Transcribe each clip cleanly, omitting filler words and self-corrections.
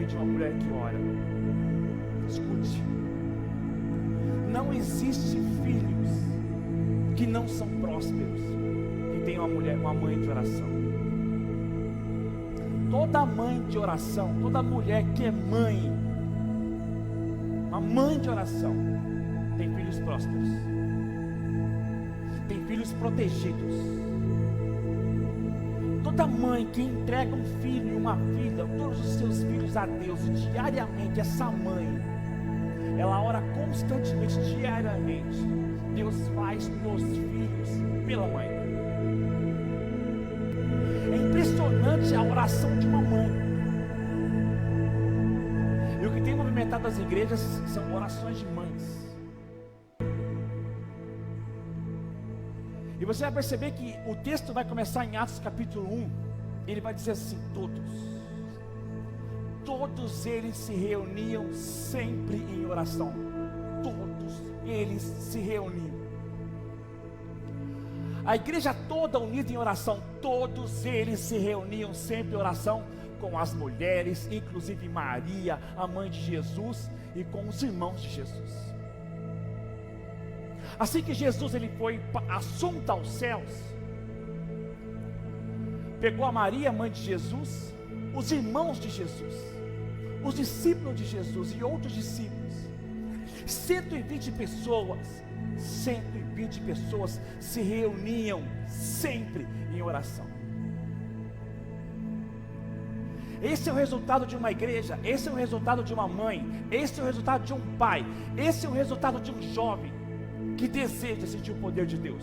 homem e de uma mulher que ora. Escute, não existe filhos que não são prósperos, que tem uma mãe de oração. Toda mãe de oração, toda mulher que é mãe, uma mãe de oração, tem filhos prósperos, tem filhos protegidos. Toda mãe que entrega um filho e uma filha, todos os seus filhos a Deus, e diariamente essa mãe, ela ora constantemente, diariamente. Deus faz nos filhos pela mãe. É impressionante a oração de uma mãe. E o que tem movimentado as igrejas são orações de mães. E você vai perceber que o texto vai começar em Atos capítulo 1. Ele vai dizer assim: todos eles se reuniam sempre em oração. Todos eles se reuniam. A igreja toda unida em oração. Todos eles se reuniam sempre em oração, com as mulheres, inclusive Maria, a mãe de Jesus, e com os irmãos de Jesus. Assim que Jesus ele foi assunto aos céus, pegou a Maria, mãe de Jesus, os irmãos de Jesus, os discípulos de Jesus e outros discípulos, 120 pessoas se reuniam sempre em oração. Esse é o resultado de uma igreja, esse é o resultado de uma mãe, esse é o resultado de um pai, esse é o resultado de um jovem que deseja sentir o poder de Deus.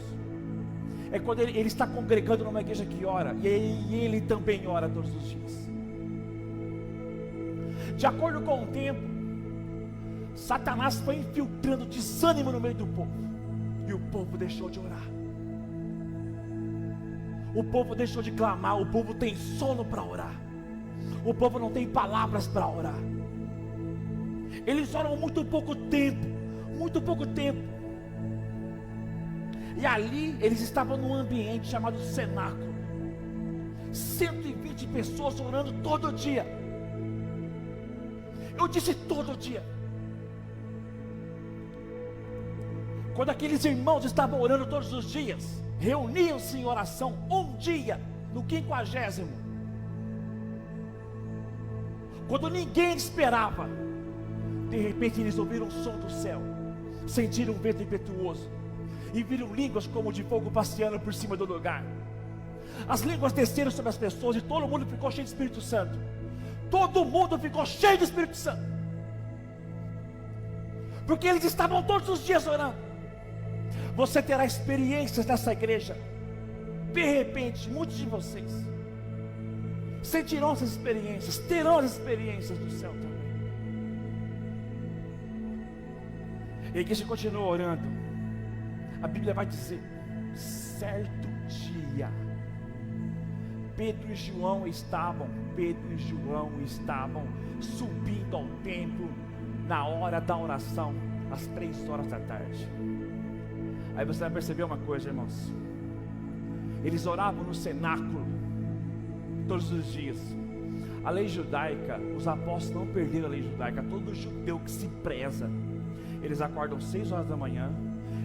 É quando ele está congregando numa igreja que ora, e ele também ora todos os dias. De acordo com o tempo, Satanás foi infiltrando desânimo no meio do povo, e o povo deixou de orar, o povo deixou de clamar, o povo tem sono para orar, o povo não tem palavras para orar. Eles oram muito pouco tempo. E ali eles estavam num ambiente chamado cenáculo. 120 pessoas orando todo dia. Eu disse todo dia. Quando aqueles irmãos estavam orando todos os dias, reuniam-se em oração um dia, no 50º. Quando ninguém esperava, de repente eles ouviram o som do céu, sentiram um vento impetuoso, e viram línguas como de fogo passeando por cima do lugar. As línguas desceram sobre as pessoas e todo mundo ficou cheio de Espírito Santo. Todo mundo ficou cheio de Espírito Santo, porque eles estavam todos os dias orando. Você terá experiências nessa igreja. De repente, muitos de vocês sentirão essas experiências, terão as experiências do céu também. E a igreja continua orando. A Bíblia vai dizer: certo dia, Pedro e João estavam subindo ao templo na hora da oração, às 3 horas da tarde. Aí você vai perceber uma coisa, irmãos. Eles oravam no cenáculo todos os dias. A lei judaica, os apóstolos não perderam a lei judaica. Todo judeu que se preza, eles acordam 6 horas da manhã,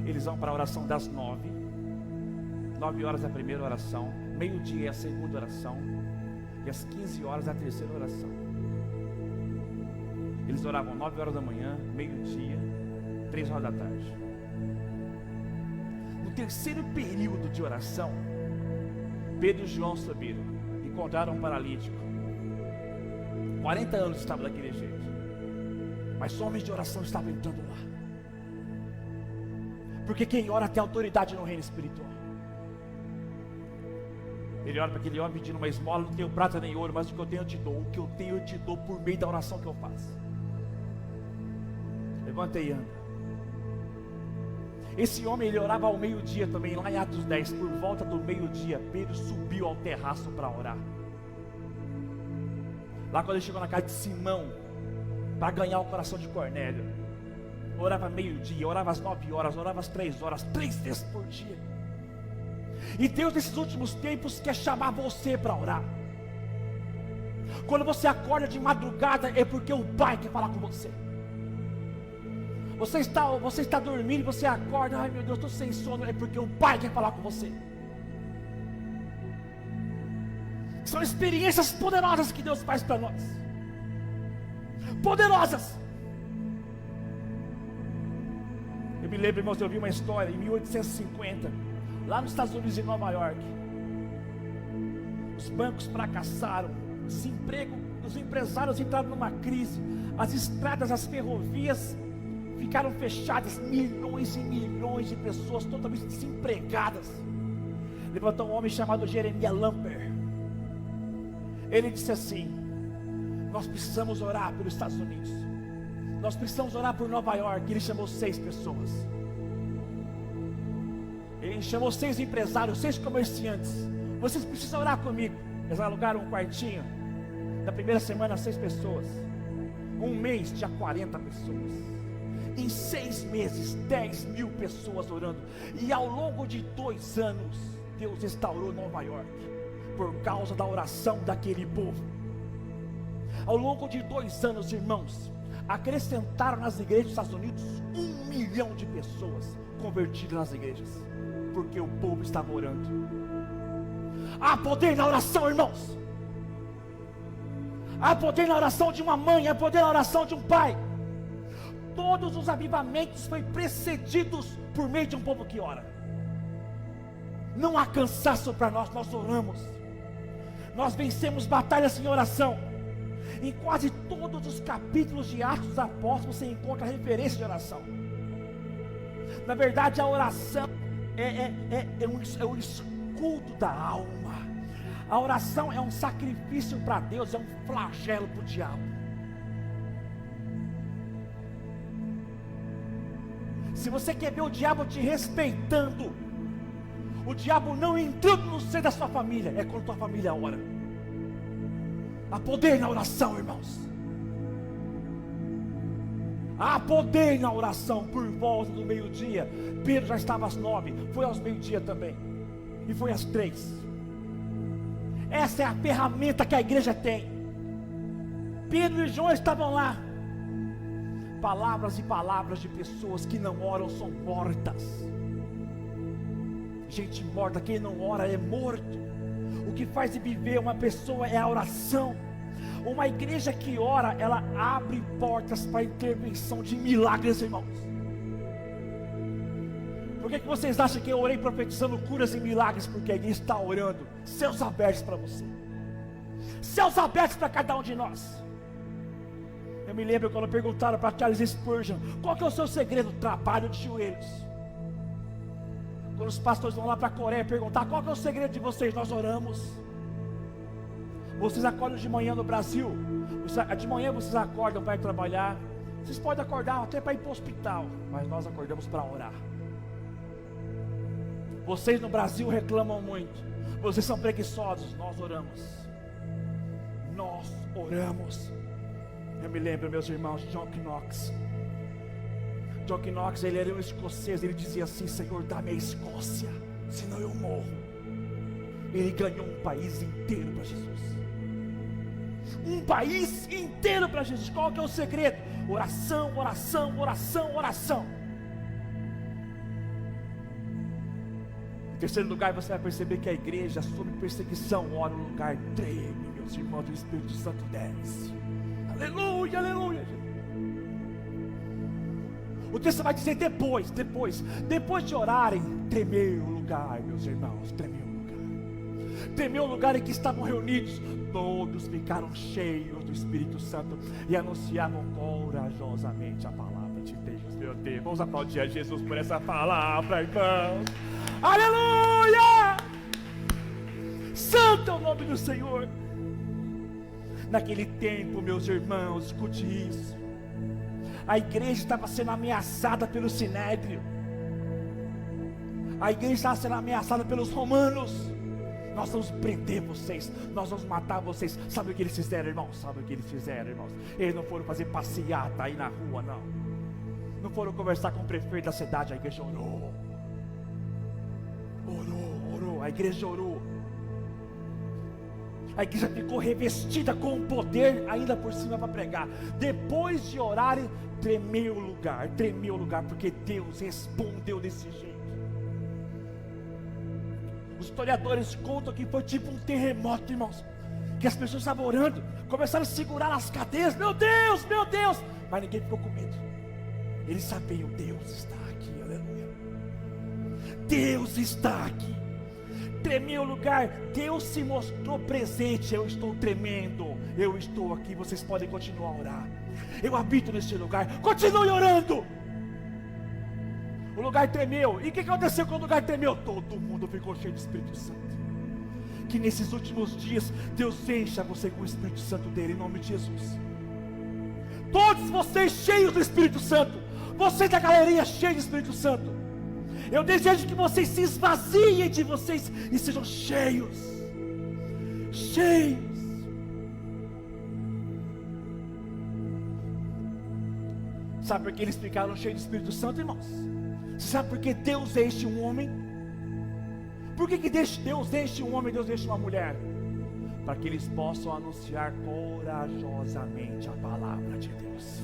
eles vão para a oração das 9. 9 horas é a primeira oração, meio-dia é a segunda oração, e às 15 horas é a terceira oração. Eles oravam 9 horas da manhã, meio-dia, 3 horas da tarde. No terceiro período de oração, Pedro e João subiram, encontraram um paralítico. 40 anos estava daquele jeito, mas homens de oração estavam entrando lá, porque quem ora tem autoridade no reino espiritual. Ele ora para aquele homem pedindo uma esmola: não tenho prata nem ouro, mas o que eu tenho eu te dou. O que eu tenho eu te dou por meio da oração que eu faço. Levanta e anda. Esse homem, ele orava ao meio-dia também, lá em Atos 10. Por volta do meio-dia, Pedro subiu ao terraço para orar. Lá quando ele chegou na casa de Simão, para ganhar o coração de Cornélio, orava meio-dia, orava às 9 horas, orava às 3 horas, 3 vezes por dia. E Deus nesses últimos tempos quer chamar você para orar. Quando você acorda de madrugada, é porque o Pai quer falar com você. Você está dormindo e você acorda, ai meu Deus, estou sem sono, é porque o Pai quer falar com você. São experiências poderosas que Deus faz para nós. Poderosas. Eu me lembro, irmãos, eu vi uma história em 1850, lá nos Estados Unidos, em Nova York. Os bancos fracassaram, desemprego, os empresários entraram numa crise, as estradas, as ferrovias ficaram fechadas, milhões e milhões de pessoas totalmente desempregadas. Levantou um homem chamado Jeremiah Lamper. Ele disse assim: nós precisamos orar pelos Estados Unidos, nós precisamos orar por Nova York. Ele chamou 6 pessoas, ele chamou 6 empresários, 6 comerciantes. Vocês precisam orar comigo. Eles alugaram um quartinho. Na primeira semana 6 pessoas, um mês tinha 40 pessoas, em 6 meses 10 mil pessoas orando. E ao longo de 2 anos Deus restaurou Nova York, por causa da oração daquele povo. Ao longo de 2 anos, irmãos, acrescentaram nas igrejas dos Estados Unidos 1 milhão de pessoas convertidas nas igrejas, porque o povo estava orando. Há poder na oração, irmãos. Há poder na oração de uma mãe, há poder na oração de um pai. Todos os avivamentos foram precedidos por meio de um povo que ora. Não há cansaço para nós, nós oramos. Nós vencemos batalhas em oração. Em quase todos os capítulos de Atos dos Apóstolos você encontra referência de oração. Na verdade, a oração é um escudo da alma. A oração é um sacrifício para Deus, é um flagelo para o diabo. Se você quer ver o diabo te respeitando, o diabo não entrando no seio da sua família, é quando tua família ora. Há poder na oração, irmãos. Há poder na oração. Por volta do meio-dia, Pedro já estava às 9, foi aos meio-dia também, e foi às 3. Essa é a ferramenta que a igreja tem. Pedro e João estavam lá. Palavras e palavras de pessoas que não oram são mortas. Gente morta, quem não ora é morto. O que faz viver uma pessoa é a oração. Uma igreja que ora, ela abre portas para a intervenção de milagres, irmãos. Por que vocês acham que eu orei profetizando curas e milagres? Porque a igreja está orando. Céus abertos para você. Céus abertos para cada um de nós. Eu me lembro quando perguntaram para Charles Spurgeon: qual que é o seu segredo? Trabalho de joelhos. Quando os pastores vão lá para a Coreia perguntar: qual que é o segredo de vocês? Nós oramos. Vocês acordam de manhã no Brasil, de manhã vocês acordam para ir trabalhar. Vocês podem acordar até para ir para o hospital, mas nós acordamos para orar. Vocês no Brasil reclamam muito, vocês são preguiçosos. Nós oramos. Nós oramos. Eu me lembro, meus irmãos, de John Knox. John Knox, ele era um escocês. Ele dizia assim: Senhor, dá-me a Escócia, senão eu morro. Ele ganhou um país inteiro para Jesus. Um país inteiro para Jesus. Qual que é o segredo? Oração, oração, oração, oração. Em terceiro lugar, você vai perceber que a igreja, sob perseguição, ora, o lugar treme, meus irmãos, do Espírito Santo desce. Aleluia, aleluia. O texto vai dizer depois de orarem, tremeu o lugar, meus irmãos, tremeu o lugar. Tremeu o lugar em que estavam reunidos. Todos ficaram cheios do Espírito Santo e anunciavam corajosamente a palavra de Deus. Meu Deus, vamos aplaudir a Jesus por essa palavra, irmãos. Aleluia! Santo é o nome do Senhor. Naquele tempo, meus irmãos, escute isso, a igreja estava sendo ameaçada pelo Sinédrio. A igreja estava sendo ameaçada pelos romanos. Nós vamos prender vocês, nós vamos matar vocês. Sabe o que eles fizeram, irmãos? Sabe o que eles fizeram, irmãos? Eles não foram fazer passeata aí na rua, não. Não foram conversar com o prefeito da cidade. A igreja orou. Orou, a igreja orou. A igreja ficou revestida com o poder ainda por cima para pregar. Depois de orarem, tremeu o lugar, porque Deus respondeu desse jeito. Os historiadores contam que foi tipo um terremoto, irmãos, que as pessoas estavam orando, começaram a segurar as cadeiras, meu Deus, mas ninguém ficou com medo. Eles sabiam, Deus está aqui, aleluia, Deus está aqui. Tremeu o lugar, Deus se mostrou presente. Eu estou tremendo, eu estou aqui, vocês podem continuar a orar, eu habito neste lugar, continue orando. O lugar tremeu, e o que aconteceu quando o lugar tremeu? Todo mundo ficou cheio do Espírito Santo. Que nesses últimos dias, Deus encha você com o Espírito Santo dele, em nome de Jesus. Todos vocês cheios do Espírito Santo, vocês da galeria cheios do Espírito Santo, eu desejo que vocês se esvaziem de vocês e sejam cheios. Sabe por que eles ficaram cheios do Espírito Santo, irmãos? Sabe por que Deus enche um homem? Por que Deus enche um homem, Deus enche uma mulher? Para que eles possam anunciar corajosamente a palavra de Deus.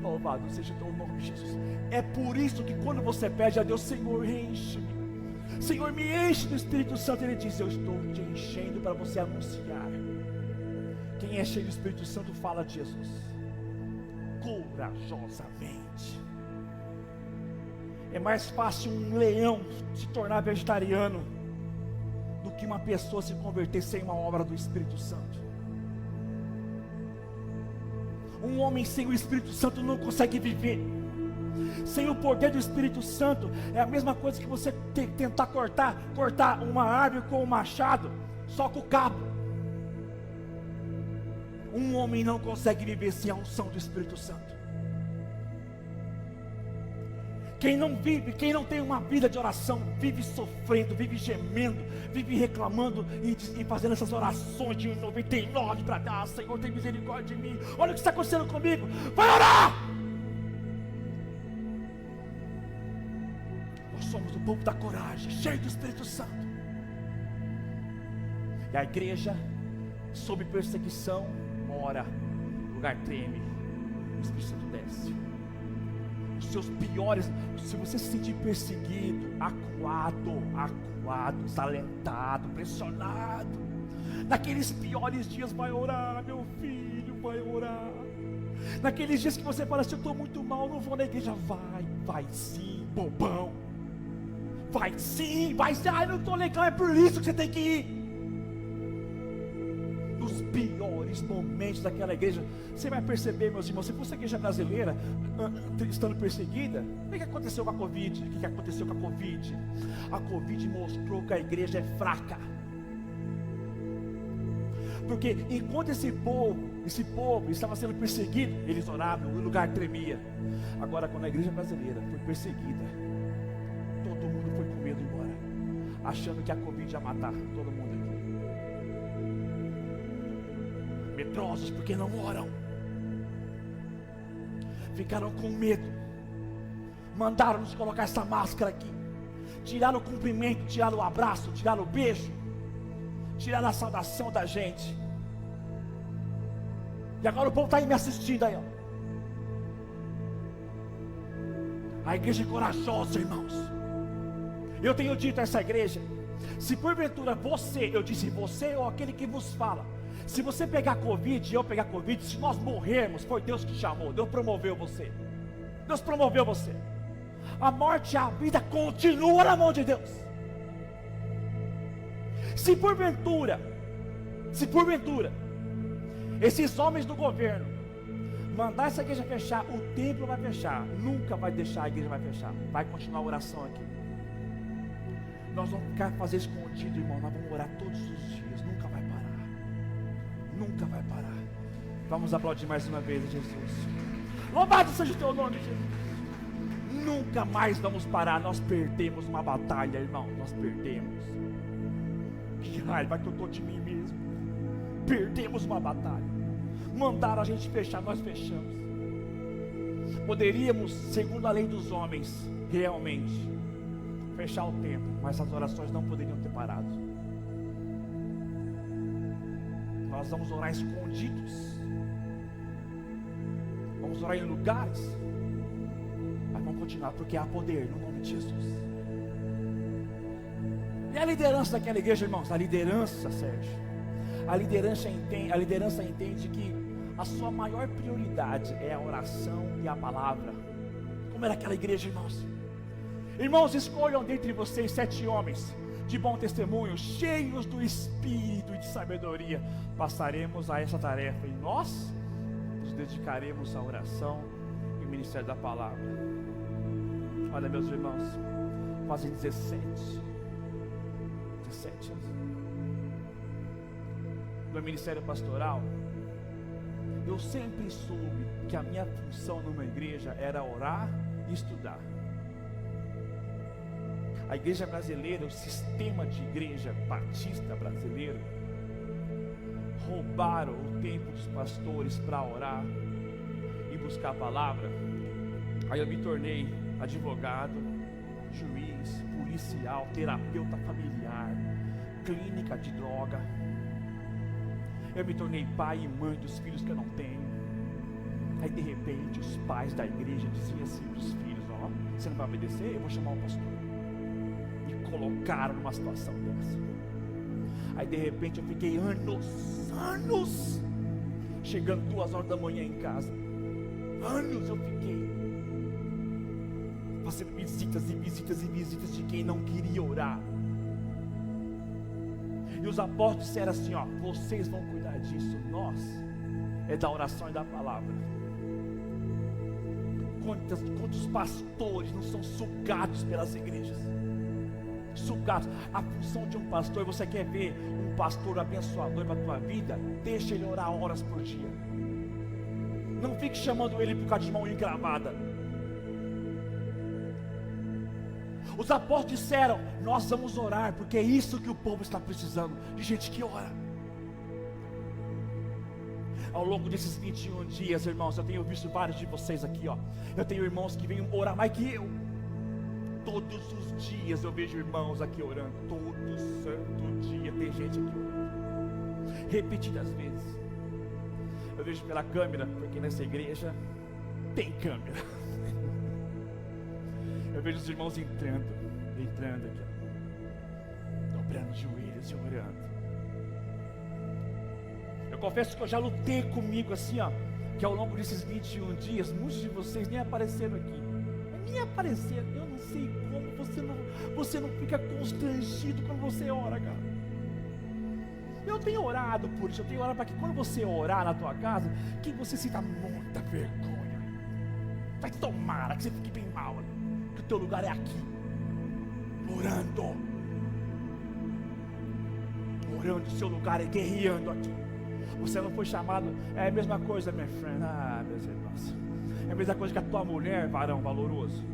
Louvado seja o teu nome, Jesus. É por isso que quando você pede a Deus, Senhor, enche-me, Senhor, me enche do Espírito Santo, Ele diz, eu estou te enchendo para você anunciar. Quem é cheio do Espírito Santo fala de Jesus corajosamente. É mais fácil um leão se tornar vegetariano do que uma pessoa se converter sem uma obra do Espírito Santo. Um homem sem o Espírito Santo não consegue viver. Sem o poder do Espírito Santo, é a mesma coisa que você tentar cortar uma árvore com um machado, só com o cabo. Um homem não consegue viver sem a unção do Espírito Santo. Quem não vive, quem não tem uma vida de oração, vive sofrendo, vive gemendo, vive reclamando e fazendo essas orações de 99 para dar, Senhor, tem misericórdia de mim, olha o que está acontecendo comigo, vai orar! Nós somos o povo da coragem, cheio do Espírito Santo. E a igreja, sob perseguição, ora, o lugar treme, o Espírito Santo desce. Os seus piores, se você se sentir perseguido, acuado, desalentado, pressionado, naqueles piores dias, vai orar, meu filho, vai orar. Naqueles dias que você fala assim, eu estou muito mal, não vou na igreja, vai sim, bobão, vai sim, ai, não estou legal, é por isso que você tem que ir. Nos piores momentos daquela igreja, você vai perceber, meus irmãos, se fosse a igreja brasileira estando perseguida, o que aconteceu com a Covid? O que aconteceu com a Covid? A Covid mostrou que a igreja é fraca. Porque enquanto esse povo estava sendo perseguido, eles oravam, o lugar tremia. Agora, quando a igreja brasileira foi perseguida, todo mundo foi com medo embora, achando que a Covid ia matar todo mundo. Medrosos porque não oram, ficaram com medo, mandaram nos colocar essa máscara aqui, tiraram o cumprimento, tiraram o abraço, tiraram o beijo, tiraram a saudação da gente. E agora o povo está aí me assistindo aí, ó. A igreja é corajosa, irmãos. Eu tenho dito a essa igreja, se porventura eu disse você ou aquele que vos fala, se você pegar Covid e eu pegar Covid, se nós morrermos, foi Deus que chamou, Deus promoveu você. Deus promoveu você. A morte e a vida continua na mão de Deus. Se porventura, esses homens do governo mandar essa igreja fechar, o templo vai fechar, nunca vai deixar a igreja vai fechar, vai continuar a oração aqui. Nós vamos ficar fazer escondido, irmão, nós vamos orar todos os dias, nunca vai parar. Nunca vai parar. Vamos aplaudir mais uma vez a Jesus. Louvado seja o teu nome, Jesus. Nunca mais vamos parar. Nós perdemos uma batalha, irmão. Nós perdemos. Que raiva que eu estou de mim mesmo. Perdemos uma batalha. Mandaram a gente fechar, nós fechamos. Poderíamos, segundo a lei dos homens, realmente fechar o templo, mas as orações não poderiam ter parado. Nós vamos orar escondidos. Vamos orar em lugares. Mas vamos continuar, porque há poder no nome de Jesus. E a liderança daquela igreja, irmãos? A liderança, Sérgio, a liderança entende que a sua maior prioridade é a oração e a palavra. Como era aquela igreja, irmãos? Irmãos, escolham dentre vocês 7 homens de bom testemunho, cheios do Espírito e de sabedoria. Passaremos a essa tarefa e nós nos dedicaremos à oração e ao ministério da palavra. Olha, meus irmãos, fazem 17 anos no ministério pastoral. Eu sempre soube que a minha função numa igreja era orar e estudar. A igreja brasileira, o sistema de igreja batista brasileiro, roubaram o tempo dos pastores para orar e buscar a palavra. Aí eu me tornei advogado, juiz, policial, terapeuta familiar, clínica de droga. Eu me tornei pai e mãe dos filhos que eu não tenho. Aí de repente os pais da igreja diziam assim para os filhos: ó, você não vai obedecer? Eu vou chamar o pastor. Me colocaram numa situação dessa. Aí de repente eu fiquei anos chegando 2 horas da manhã em casa. Anos eu fiquei fazendo visitas de quem não queria orar. E os apóstolos disseram assim: ó, vocês vão cuidar disso, nós é da oração e da palavra. Quantos pastores não são sugados pelas igrejas? Sugados. A função de um pastor, você quer ver um pastor abençoador para a tua vida? Deixa ele orar horas por dia. Não fique chamando ele por causa de mão encravada. Os apóstolos disseram: nós vamos orar, porque é isso que o povo está precisando, de gente que ora. Ao longo desses 21 dias, irmãos, eu tenho visto vários de vocês aqui, ó. Eu tenho irmãos que vêm orar mais que eu. Todos os dias eu vejo irmãos aqui orando. Todo santo dia tem gente aqui orando, repetidas vezes. Eu vejo pela câmera, porque nessa igreja tem câmera. Eu vejo os irmãos entrando aqui, ó, dobrando os joelhos e orando. Eu confesso que eu já lutei comigo assim, ó, que ao longo desses 21 dias, muitos de vocês nem apareceram aqui. Nem apareceram. Eu não sei como você não fica constrangido quando você ora, cara. Eu tenho orado por isso, eu tenho orado para que quando você orar na tua casa, que você sinta muita vergonha. Vai tomara que você fique bem mal, que o teu lugar é aqui, orando, o seu lugar é guerreando aqui. Você não foi chamado, é a mesma coisa, minha friend, meus irmãos, é a mesma coisa que a tua mulher, varão valoroso,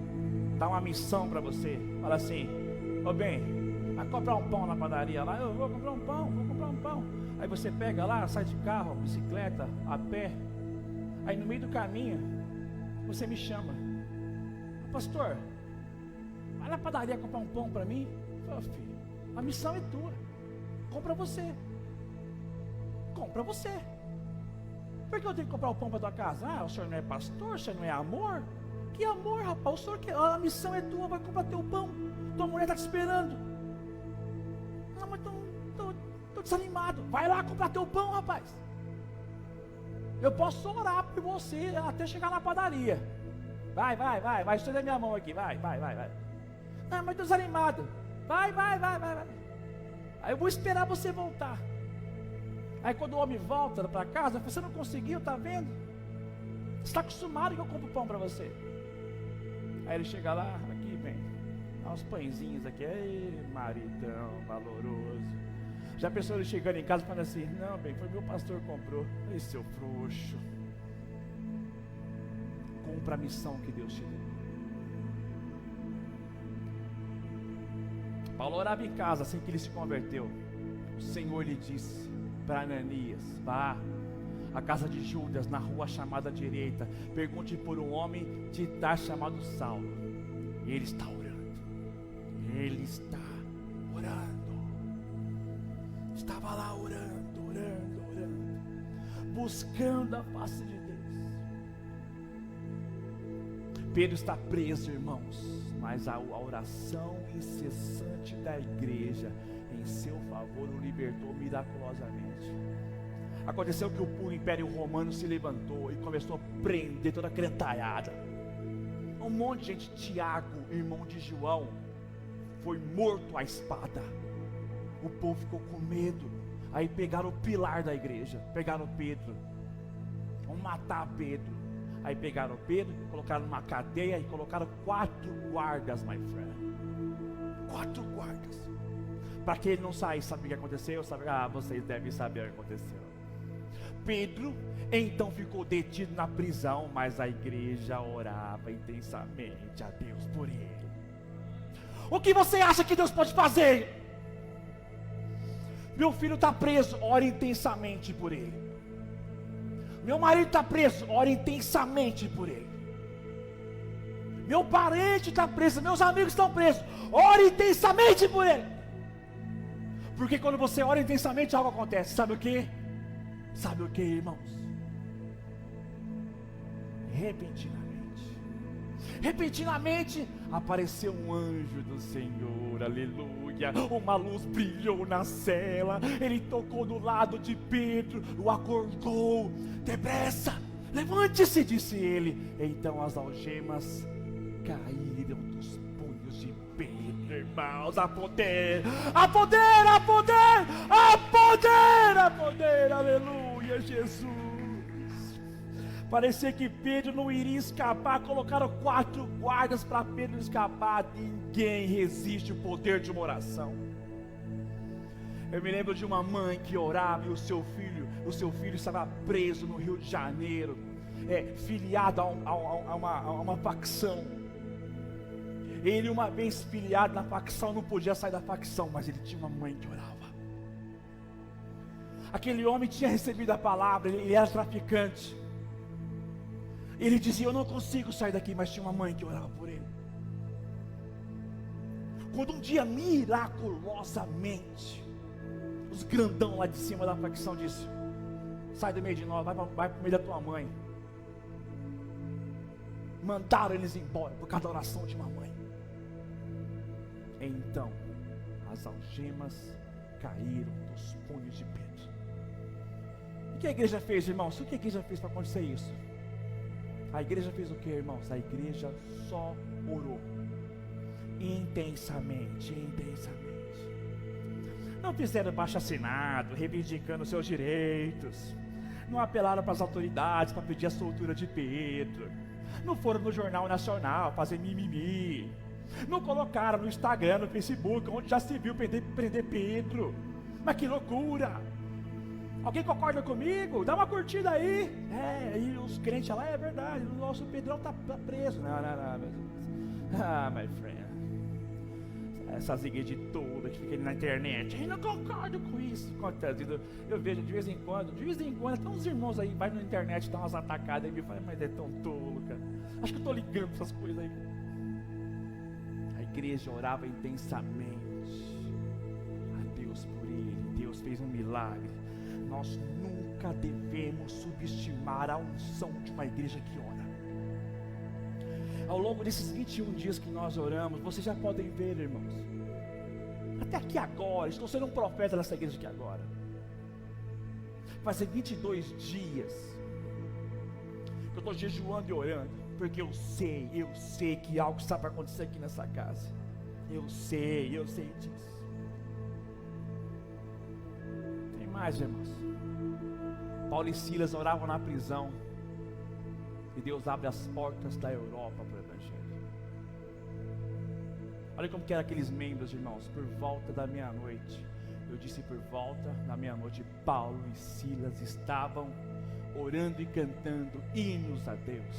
dá uma missão para você, fala assim: ô bem, vai comprar um pão na padaria lá. Eu vou comprar um pão. Aí você pega lá, sai de carro, bicicleta, a pé. Aí no meio do caminho você me chama: pastor, vai na padaria comprar um pão para mim. Eu falo: filho, a missão é tua, compra você. Por que eu tenho que comprar o pão para tua casa? O senhor não é pastor, o senhor não é amor? Que amor, rapaz? O senhor quer, a missão é tua, vai comprar teu pão. Tua mulher está te esperando. Não, mas estou desanimado. Vai lá comprar teu pão, rapaz. Eu posso orar por você até chegar na padaria. Vai, estenda minha mão aqui, vai. Não, mas estou desanimado. Vai. Aí eu vou esperar você voltar. Aí quando o homem volta para casa, você não conseguiu, tá vendo? Você está acostumado que eu compro pão para você. Aí ele chega lá, aqui vem, dá uns pãezinhos aqui. Ei, maridão valoroso. Já pensou ele chegando em casa falando assim: não, bem, foi meu pastor que comprou. Ei, seu frouxo. Compra a missão que Deus te deu. Paulo orava em casa assim que ele se converteu. O Senhor lhe disse para Ananias: vá à casa de Judas, na rua chamada direita, pergunte por um homem de Tar chamado Saulo. Ele está orando. Estava lá orando. buscando a face de Deus. Pedro está preso, irmãos, mas a oração incessante da igreja em seu favor o libertou miraculosamente. Aconteceu que o Império Romano se levantou e começou a prender toda a cretalhada. Um monte de gente. Tiago, irmão de João, foi morto à espada. O povo ficou com medo. Aí pegaram o pilar da igreja, pegaram Pedro, vão matar Pedro. Aí pegaram Pedro, colocaram numa cadeia e colocaram 4 guardas, my friend. 4 guardas, para que ele não saísse. Sabe o que aconteceu? Vocês devem saber o que aconteceu. Pedro então ficou detido na prisão, mas a igreja orava intensamente a Deus por ele. O que você acha que Deus pode fazer? Meu filho está preso, ore intensamente por ele. Meu marido está preso, ore intensamente por ele. Meu parente está preso, meus amigos estão presos, ore intensamente por ele. Porque quando você ora intensamente, algo acontece. Sabe o que? Sabe o que, irmãos? Repentinamente apareceu um anjo do Senhor, aleluia. Uma luz brilhou na cela. Ele tocou no lado de Pedro, o acordou. Depressa, levante-se, disse ele. Então as algemas caíram dos punhos de Pedro, irmãos. Há poder, há poder, há poder, há poder, há poder, aleluia, Jesus. Parecia que Pedro não iria escapar. Colocaram 4 guardas para Pedro escapar. Ninguém resiste ao poder de uma oração. Eu me lembro de uma mãe que orava e o seu filho estava preso no Rio de Janeiro, filiado a uma facção. Ele, uma vez filiado na facção, não podia sair da facção, mas ele tinha uma mãe que orava. Aquele homem tinha recebido a palavra, ele era traficante. Ele dizia: eu não consigo sair daqui, mas tinha uma mãe que orava por ele. Quando um dia, miraculosamente, os grandão lá de cima da facção disse: sai do meio de nós, vai para o meio da tua mãe. Mandaram eles embora por causa da oração de uma mãe. Então as algemas caíram dos punhos de Pedro. O que a igreja fez, irmãos? O que a igreja fez para acontecer isso? A igreja fez o que, irmãos? A igreja só orou intensamente. Não fizeram abaixo-assinado, reivindicando seus direitos. Não apelaram para as autoridades para pedir a soltura de Pedro. Não foram no Jornal Nacional fazer mimimi. Não colocaram no Instagram, no Facebook, onde já se viu prender Pedro. Mas que loucura! Alguém concorda comigo? Dá uma curtida aí. E os crentes lá, é verdade, o nosso Pedrão está preso. Não, my friend. Essas igrejas todas que ficam na internet, eu não concordo com isso. Eu vejo de vez em quando, até uns irmãos aí, vai na internet, dá umas atacadas e me falam: mas é tão tolo, cara. Acho que eu estou ligando para essas coisas aí. A igreja orava intensamente a Deus por ele. Deus fez um milagre. Nós nunca devemos subestimar a unção de uma igreja que ora. Ao longo desses 21 dias que nós oramos, vocês já podem ver, irmãos, até aqui agora, estou sendo um profeta nessa igreja aqui agora. Fazem 22 dias que eu estou jejuando e orando, porque eu sei que algo está para acontecer aqui nessa casa. Eu sei disso. Tem mais, irmãos. Paulo e Silas oravam na prisão, e Deus abre as portas da Europa para o Evangelho. Olha como que eram aqueles membros, irmãos. Por volta da meia-noite, eu disse por volta da meia-noite, Paulo e Silas estavam orando e cantando hinos a Deus.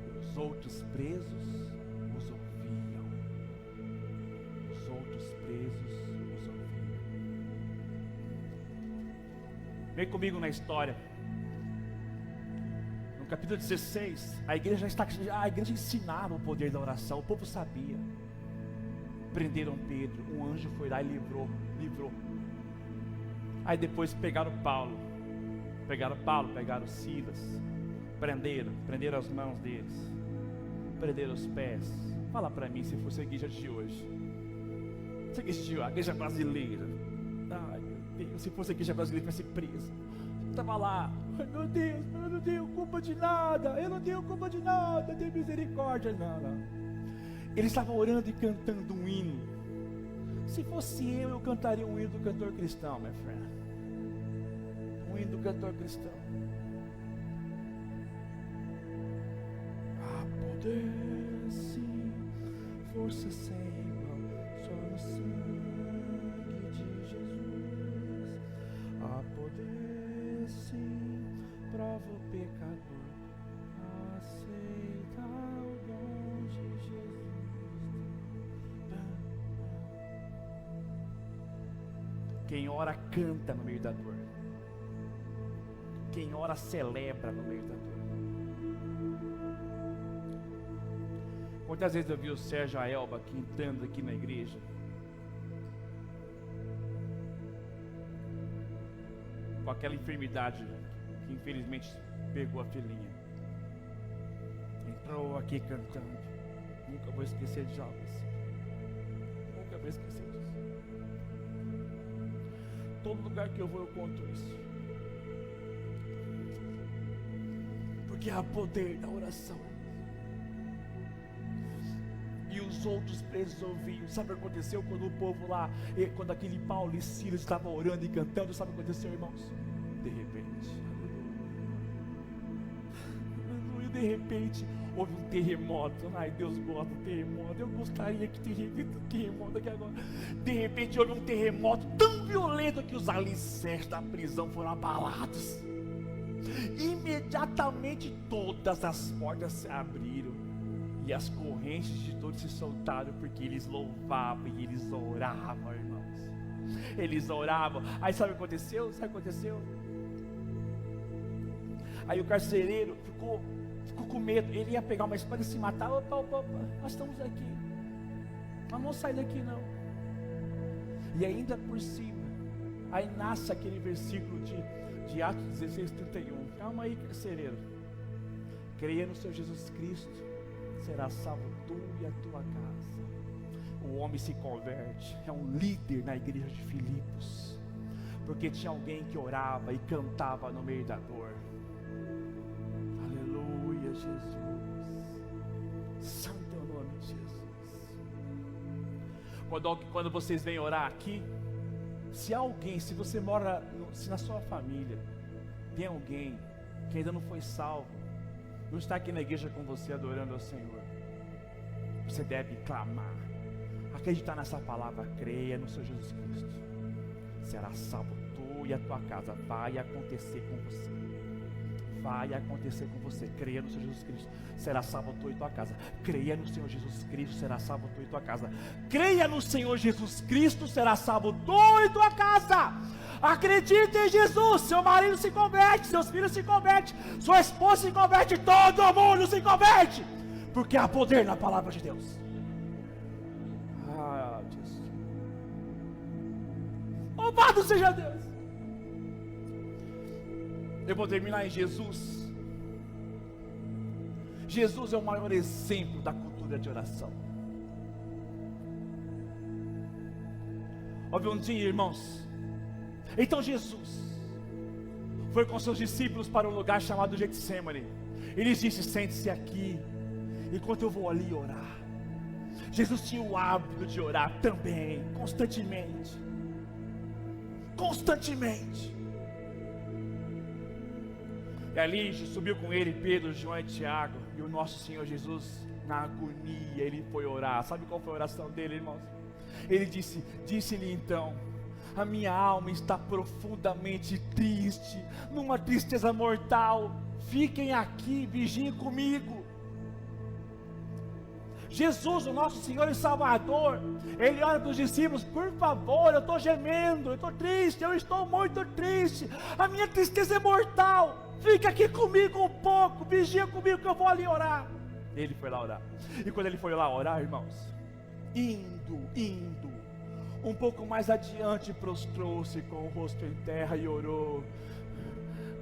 E os outros presos os ouviam. Os outros presos os ouviam. Vem comigo na história. No capítulo 16, a igreja ensinava o poder da oração. O povo sabia. Prenderam Pedro, um anjo foi lá e livrou. Aí depois pegaram Paulo, Pegaram Paulo, pegaram Silas, prenderam as mãos deles, prenderam os pés. Fala para mim se fosse a igreja de hoje, se a igreja brasileira, ai meu Deus, se fosse a igreja brasileira tivesse presa, estava lá, ai meu Deus, eu não tenho culpa de nada, tem misericórdia, não. Eles estavam orando e cantando um hino. Se fosse eu cantaria um hino do cantor cristão, my friend. Um hino do cantor cristão. Há poder, sim, força sem igual, só no sangue de Jesus. Há poder, sim, prova o pecador, aceita o dom de Jesus. Quem ora canta no meio da dor. Quem ora celebra no meio da dor. Quantas vezes eu vi o Sérgio Aelba cantando aqui na igreja? Com aquela enfermidade que infelizmente pegou a filhinha. Entrou aqui cantando. Nunca vou esquecer de algo assim. Nunca vou esquecer disso. Todo lugar que eu vou eu conto isso. Porque há poder na oração. E os outros presos ouviam. Sabe o que aconteceu quando o povo lá, quando aquele Paulo e Silas estavam orando e cantando? Sabe o que aconteceu, irmãos? De repente, houve um terremoto. Ai, Deus gosta do terremoto. Eu gostaria que tivesse um terremoto aqui agora. De repente houve um terremoto tão violento que os alicerces da prisão foram abalados. Imediatamente todas as portas se abriram e as correntes de todos se soltaram, porque eles louvavam e eles oravam, irmãos. Eles oravam. Aí sabe o que aconteceu? Aí o carcereiro ficou com medo. Ele ia pegar uma espada e se matar. Opa, nós estamos aqui, nós não vamos sair daqui não. E ainda por cima, aí nasce aquele versículo de Atos 16:31. Calma aí, carcereiro. Creia no Senhor Jesus Cristo, será salvo tu e a tua casa. O homem se converte, é um líder na igreja de Filipos, porque tinha alguém que orava e cantava no meio da dor. Aleluia, Jesus. Santo é o nome de Jesus. Quando vocês vêm orar aqui, se você mora, se na sua família tem alguém que ainda não foi salvo, não está aqui na igreja com você adorando ao Senhor, você deve clamar, acreditar nessa palavra, creia no Senhor Jesus Cristo, será salvo tu e a tua casa. Vai acontecer com você. Vai acontecer com você. Creia no Senhor Jesus Cristo, será salvo tu e tua casa. Creia no Senhor Jesus Cristo, será salvo tu e tua casa. Creia no Senhor Jesus Cristo, será salvo tu e tua casa. Acredite em Jesus. Seu marido se converte, seus filhos se convertem, sua esposa se converte, todo mundo se converte, porque há poder na palavra de Deus. Ah, Jesus. Louvado seja Deus. Eu vou terminar em Jesus. Jesus é o maior exemplo da cultura de oração. Houve um dia, irmãos, então Jesus foi com seus discípulos para um lugar chamado Getsêmani. Ele disse: sente-se aqui, enquanto eu vou ali orar. Jesus tinha o hábito de orar também, constantemente. E ali subiu com ele Pedro, João e Tiago. E o nosso Senhor Jesus, na agonia, ele foi orar. Sabe qual foi a oração dele, irmãos? Ele disse-lhe então: a minha alma está profundamente triste, numa tristeza mortal. Fiquem aqui, vigiem comigo. Jesus, o nosso Senhor e Salvador, ele olha para os discípulos: por favor, eu estou gemendo, eu estou triste, eu estou muito triste, a minha tristeza é mortal. Fica aqui comigo um pouco, vigia comigo que eu vou ali orar. Ele foi lá orar. E quando ele foi lá orar, irmãos, indo um pouco mais adiante, prostrou-se com o rosto em terra e orou: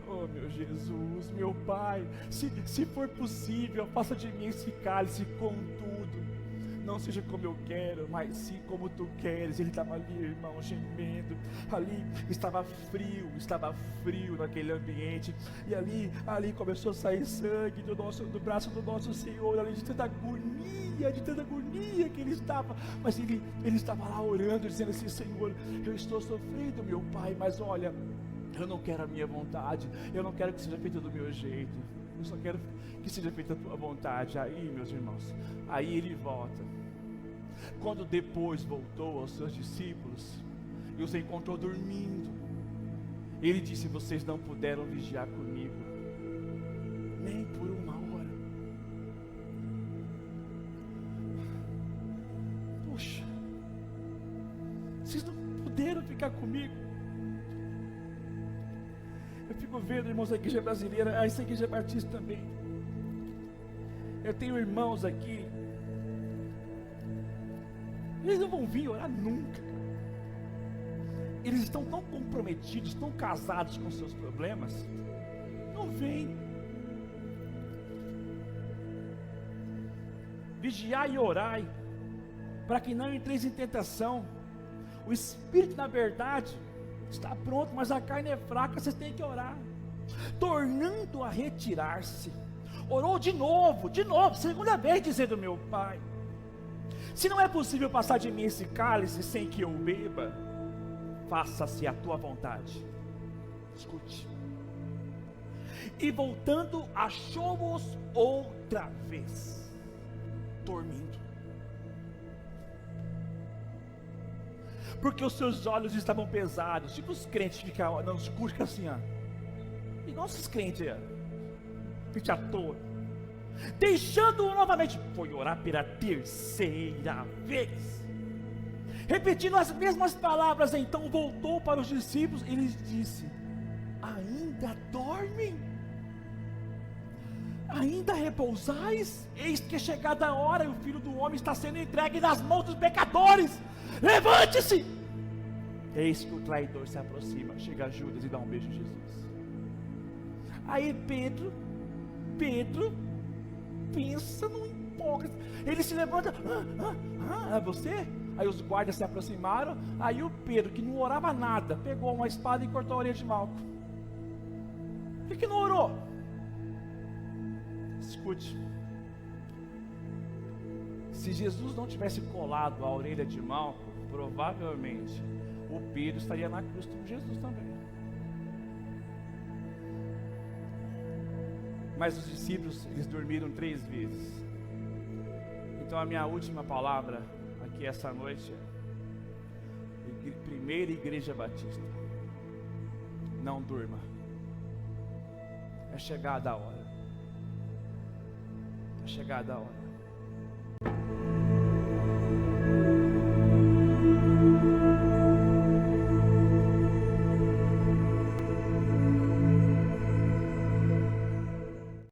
oh Oh, meu Jesus, meu Pai, se for possível, faça de mim esse cálice, contudo, não seja como eu quero, mas sim como tu queres. Ele estava ali, irmão, gemendo. Ali estava frio naquele ambiente. E ali começou a sair sangue do braço do nosso Senhor, ali de tanta agonia que ele estava. Mas ele estava lá orando, dizendo assim: Senhor, eu estou sofrendo, meu Pai, mas olha, eu não quero a minha vontade, eu não quero que seja feita do meu jeito, eu só quero que seja feita a tua vontade. Aí, meus irmãos, aí ele volta. Quando depois voltou aos seus discípulos e os encontrou dormindo, ele disse: vocês não puderam vigiar comigo nem por uma hora. Puxa, vocês não puderam ficar comigo. Eu fico vendo, irmãos, a igreja brasileira, essa igreja batista também. Eu tenho irmãos aqui, eles não vão vir orar nunca. Eles estão tão comprometidos, tão casados com seus problemas, não vêm. Vigiai e orai, para que não entreis em tentação. O espírito, na verdade, está pronto, mas a carne é fraca. Vocês têm que orar. Tornando a retirar-se, orou de novo, segunda vez, dizendo: meu Pai, se não é possível passar de mim esse cálice sem que eu beba, faça-se a tua vontade. Escute. E voltando, achou-os outra vez dormindo, porque os seus olhos estavam pesados. Tipo os crentes ficam no escuro, assim, ó, igual esses crentes, fica à toa. Deixando-o novamente, foi orar pela terceira vez, repetindo as mesmas palavras. Então voltou para os discípulos e lhes disse: ainda dormem? Ainda repousais? Eis que é chegada a hora, e o Filho do Homem está sendo entregue nas mãos dos pecadores. Levante-se! Eis que o traidor se aproxima. Chega Judas e dá um beijo em Jesus. Aí Pedro pensa num hipócrita. Ele se levanta: é você? Aí os guardas se aproximaram. Aí o Pedro, que não orava nada, pegou uma espada e cortou a orelha de Malco. Por que não orou? Escute. Se Jesus não tivesse colado a orelha de Malco, provavelmente o Pedro estaria na cruz com Jesus também. Mas os discípulos, eles dormiram 3 vezes. Então a minha última palavra aqui essa noite é: Primeira Igreja Batista, não durma. É chegada a hora. É chegada a hora.